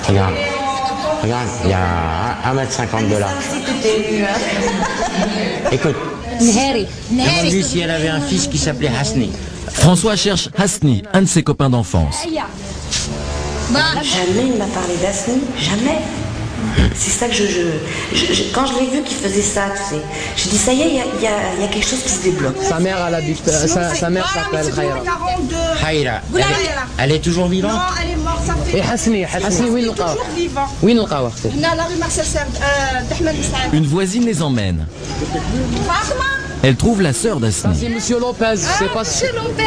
Regarde. Regarde, il y a 1,50 m de là. Écoute. Demande-lui si elle avait un fils qui s'appelait Hasni. François cherche Hasni, un de ses copains d'enfance. Jamais il m'a parlé d'Hasni, jamais. C'est ça que quand je l'ai vu qu'il faisait ça, tu sais, j'ai dit ça y est, il y a quelque chose qui se débloque. Sa mère, sa mère s'appelle Khaira. Khaira, elle est toujours vivante? Non, elle est morte, ça fait... Et Hasni, elle est toujours vivante. Oui, nous l'avons. Une voisine les emmène. Elle trouve la sœur d'Hasni. C'est Monsieur Lopez, je sais pas si... Monsieur Lopez.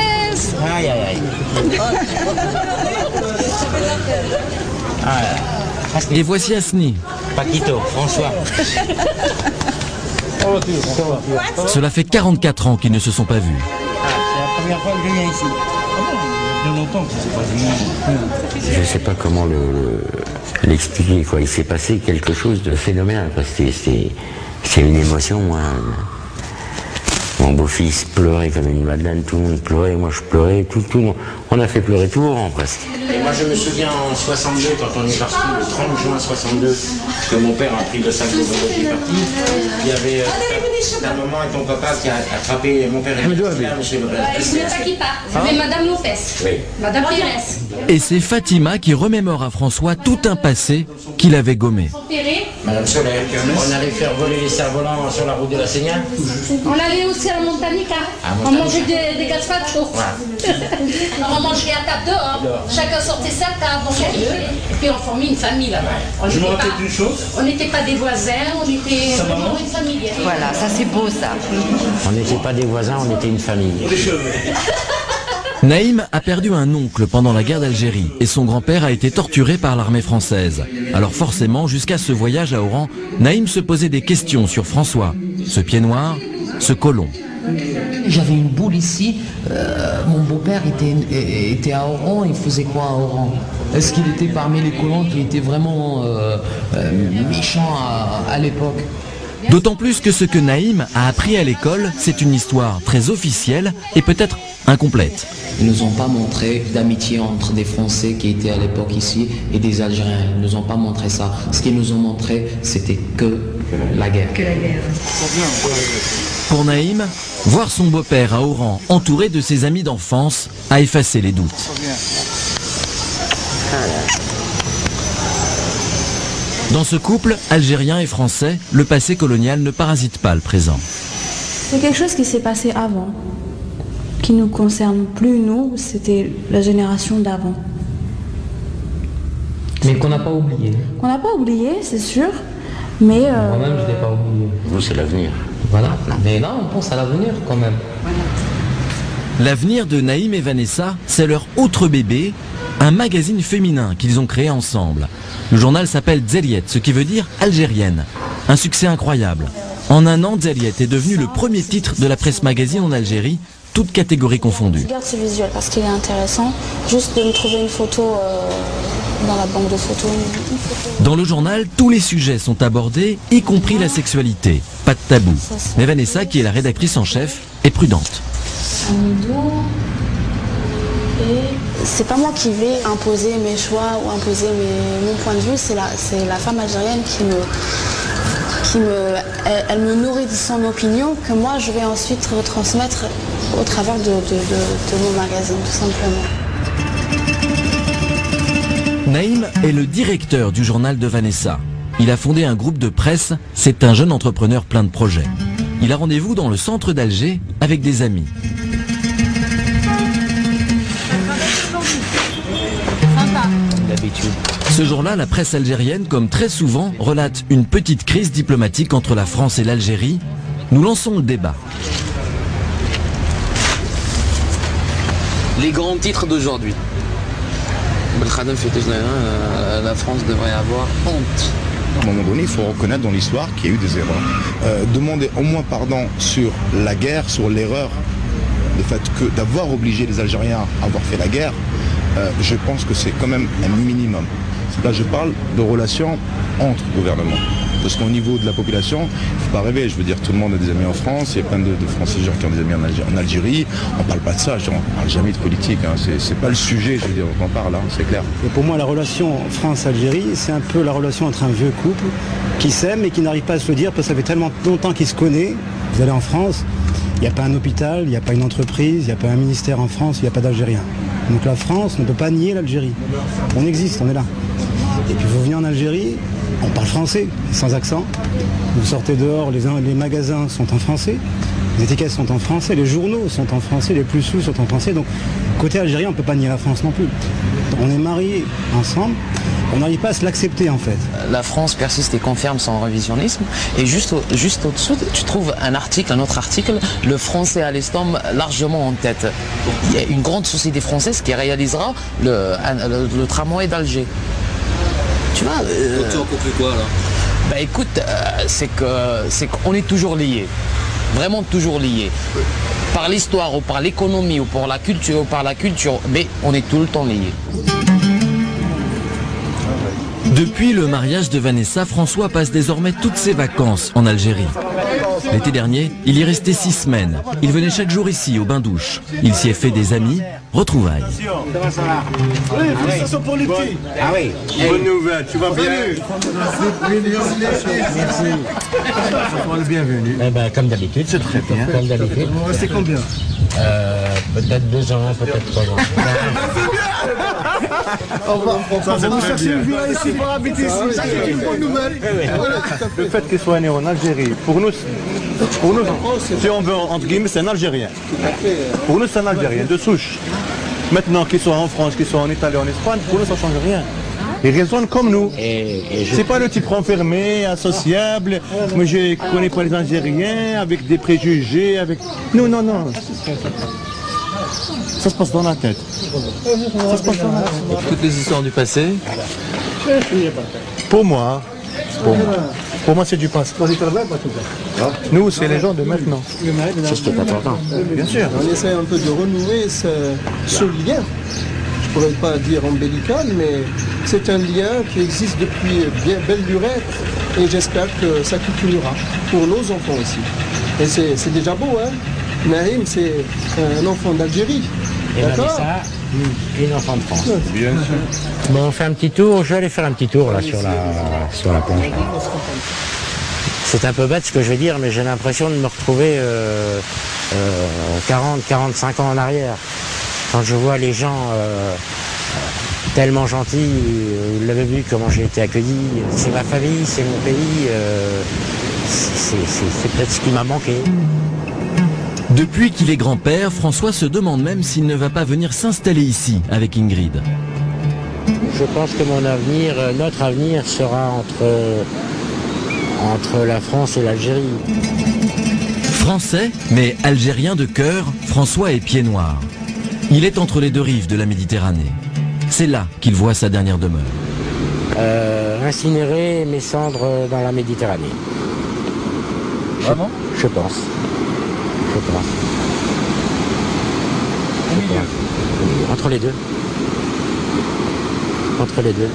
Aïe, aïe, aïe. Et voici Hasni. Paquito, François. Cela fait 44 ans qu'ils ne se sont pas vus. C'est la première fois que je viens ici. Il y a longtemps que ça s'est passé. Je ne sais pas comment l'expliquer, quoi. Il s'est passé quelque chose de phénoménal. C'est une émotion, moi. Mon beau-fils pleurait comme une madeleine, tout le monde pleurait, moi je pleurais, tout le monde. On a fait pleurer tout Oran presque. Et moi je me souviens en 62, quand on est parti le 30 juin 62, que mon père a pris le sac de vélo qui est parti, il y avait ta maman et ton papa qui a attrapé mon père et monsieur le Mais Madame Lopez, oui. Madame Pérez. Et c'est Fatima qui remémore à François tout un passé qu'il avait gommé. Madame Soler, on allait faire voler les cerfs-volants sur la route de la Seignane. On allait aussi à la Montanica. On mangeait des gazpachos. On mangeait à table dehors. Chacun sortait sa table. Et puis on formait une famille là-bas. Je me rappelle d'une chose. On n'était pas des voisins, on était vraiment une famille. Voilà, ça c'est beau ça. On n'était pas des voisins, on était une famille. Naïm a perdu un oncle pendant la guerre d'Algérie et son grand-père a été torturé par l'armée française. Alors forcément, jusqu'à ce voyage à Oran, Naïm se posait des questions sur François, ce pied noir, ce colon. J'avais une boule ici, mon beau-père était à Oran, il faisait quoi à Oran? Est-ce qu'il était parmi les colons qui étaient vraiment méchants à l'époque? D'autant plus que ce que Naïm a appris à l'école, c'est une histoire très officielle et peut-être incomplète. Ils ne nous ont pas montré d'amitié entre des Français qui étaient à l'époque ici et des Algériens. Ils ne nous ont pas montré ça. Ce qu'ils nous ont montré, c'était que la guerre. Que la guerre. Pour Naïm, voir son beau-père à Oran entouré de ses amis d'enfance a effacé les doutes. Dans ce couple, algérien et français, le passé colonial ne parasite pas le présent. C'est quelque chose qui s'est passé avant, qui ne nous concerne plus nous, c'était la génération d'avant. Mais qu'on n'a pas oublié. Qu'on n'a pas oublié, c'est sûr, mais... Moi-même, je ne l'ai pas oublié. Vous, c'est l'avenir. Voilà, mais là, on pense à l'avenir quand même. L'avenir de Naïm et Vanessa, c'est leur autre bébé, un magazine féminin qu'ils ont créé ensemble. Le journal s'appelle Zeliet, ce qui veut dire algérienne. Un succès incroyable. En un an, Zeliet est devenu le premier titre de la presse magazine en Algérie, toutes catégories confondues. Je garde ce visuel parce qu'il est intéressant. Juste de me trouver une photo dans la banque de photos. Dans le journal, tous les sujets sont abordés, y compris la sexualité. Pas de tabou. Mais Vanessa, qui est la rédactrice en chef, est prudente. C'est pas moi qui vais imposer mes choix ou imposer mon point de vue, c'est la femme algérienne elle me nourrit de son opinion que moi je vais ensuite retransmettre au travers de mon magazine, tout simplement. Naïm est le directeur du journal de Vanessa. Il a fondé un groupe de presse, c'est un jeune entrepreneur plein de projets. Il a rendez-vous dans le centre d'Alger avec des amis. Ce jour-là, la presse algérienne, comme très souvent, relate une petite crise diplomatique entre la France et l'Algérie. Nous lançons le débat. Les grands titres d'aujourd'hui. La France devrait avoir honte. À un moment donné, il faut reconnaître dans l'histoire qu'il y a eu des erreurs. Demander au moins pardon sur la guerre, sur l'erreur, le fait d'avoir obligé les Algériens à avoir fait la guerre, je pense que c'est quand même un minimum. Là, je parle de relations entre gouvernements. Parce qu'au niveau de la population, il ne faut pas rêver. Je veux dire, tout le monde a des amis en France. Il y a plein de Français qui ont des amis en Algérie. On ne parle pas de ça. On ne parle jamais de politique. Hein. C'est pas le sujet, je veux dire, dont on parle. Hein. C'est clair. Et pour moi, la relation France-Algérie, c'est un peu la relation entre un vieux couple qui s'aime et qui n'arrive pas à se le dire parce que ça fait tellement longtemps qu'ils se connaissent. Vous allez en France, il n'y a pas un hôpital, il n'y a pas une entreprise, il n'y a pas un ministère en France, il n'y a pas d'Algériens. Donc la France ne peut pas nier l'Algérie. On existe, on est là. Et puis vous venez en Algérie, on parle français, sans accent. Vous sortez dehors, les magasins sont en français, les étiquettes sont en français, les journaux sont en français, les plus sous sont en français. Donc côté algérien, on ne peut pas nier la France non plus. On est mariés ensemble. On n'arrive pas à se l'accepter en fait. La France persiste et confirme son révisionnisme. Et juste au-dessous, tu trouves un autre article, le français à l'estomac largement en tête. Il y a une grande société française qui réalisera le tramway d'Alger. Tu vois tu en conclus quoi là? Bah écoute, c'est qu'on est toujours liés. Vraiment toujours liés. Par l'histoire ou par l'économie ou par la culture, mais on est tout le temps liés. Depuis le mariage de Vanessa, François passe désormais toutes ses vacances en Algérie. L'été dernier, il y est resté 6 semaines. Il venait chaque jour ici, au bain-douche. Il s'y est fait des amis, retrouvailles. Oui, félicitations pour les petits. Ah oui. Bonne nouvelle, tu vas bien. Merci. Le bienvenu. Eh ben, comme d'habitude. C'est très bien. Comme d'habitude. Vous restez combien? Peut-être 2 ans, peut-être 3 ans. Ça, c'est très bien. Ici pour habiter ici, c'est une bonne nouvelle. Le fait qu'il soit né en Algérie, pour nous, si on veut, entre guillemets, c'est un Algérien. Pour nous, c'est un Algérien de souche. Maintenant, qu'il soit en France, qu'il soit en Italie, en Espagne, pour nous, ça ne change rien. Il raisonne comme nous. C'est pas le type renfermé, associable. Moi, je ne connais pas les Algériens avec des préjugés, avec. Non. Ça se passe dans la tête. Ça se passe dans la tête. Toutes les histoires du passé. Pour moi, c'est du passé. Nous, c'est les gens de maintenant. C'est ce qui est important. Bien sûr. On essaie un peu de renouer ce lien. Je ne pourrais pas dire ombilical, mais c'est un lien qui existe depuis bien belle lurette et j'espère que ça continuera pour nos enfants aussi. Et c'est déjà beau, hein. Naïm, c'est un enfant d'Algérie. D'accord. Une enfant de France. Bien sûr. Bon, on fait un petit tour. Je vais aller faire un petit tour là sur la plage. C'est un peu bête ce que je vais dire, mais j'ai l'impression de me retrouver 40-45 ans en arrière. Quand je vois les gens tellement gentils, vous l'avez vu comment j'ai été accueilli, c'est ma famille, c'est mon pays, c'est peut-être ce qui m'a manqué. Depuis qu'il est grand-père, François se demande même s'il ne va pas venir s'installer ici avec Ingrid. Je pense que mon avenir, notre avenir sera entre la France et l'Algérie. Français, mais algérien de cœur, François est pied noir. Il est entre les deux rives de la Méditerranée. C'est là qu'il voit sa dernière demeure. Incinérer mes cendres dans la Méditerranée. Vraiment ? Je pense. Entre les deux. Entre les deux.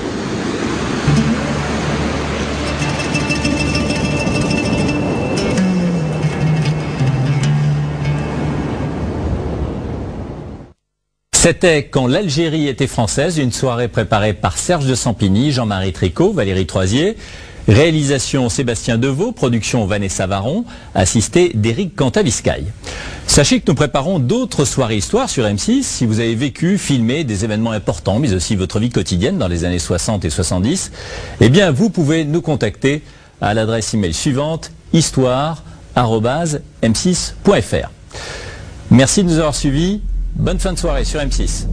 C'était Quand l'Algérie était française, une soirée préparée par Serge de Sampigny, Jean-Marie Tricot, Valérie Troisier. Réalisation Sébastien Deveau, production Vanessa Varon, assisté d'Éric Cantaviscaille. Sachez que nous préparons d'autres soirées histoire sur M6. Si vous avez vécu, filmé des événements importants, mais aussi votre vie quotidienne dans les années 60 et 70, eh bien vous pouvez nous contacter à l'adresse email suivante, histoire@m6.fr. Merci de nous avoir suivis. Bonne fin de soirée sur M6.